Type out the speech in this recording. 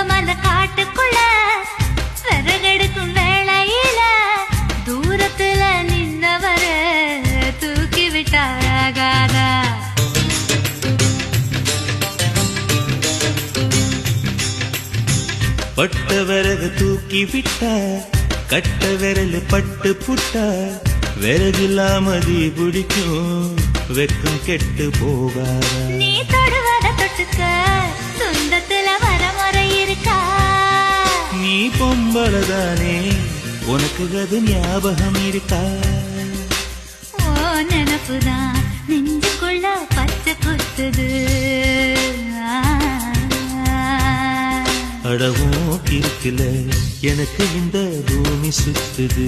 மன காட்டுக்குள்ள விறகெடுக்கும் வேளையில தூரத்துல நின்னவர தூக்கி விட்டாகாதா பட்ட விறகு தூக்கி விட்டா கட்ட விரல் பட்டு புட்டா விறகில்லாமதி பிடிக்கும் வெக்கம் கெட்டு போகாதா நீ தொடுவத தொட்டுக்க சொந்தத்துல வரமுறை இருக்கா நீ பொம்பளதானே உனக்கு அது ஞாபகம் இருக்கா ஓ நினப்புதான் நெஞ்சுக்குள்ள பச்சை குத்துது அடவும் இருக்குல எனக்கு இந்த பூமி சுத்துது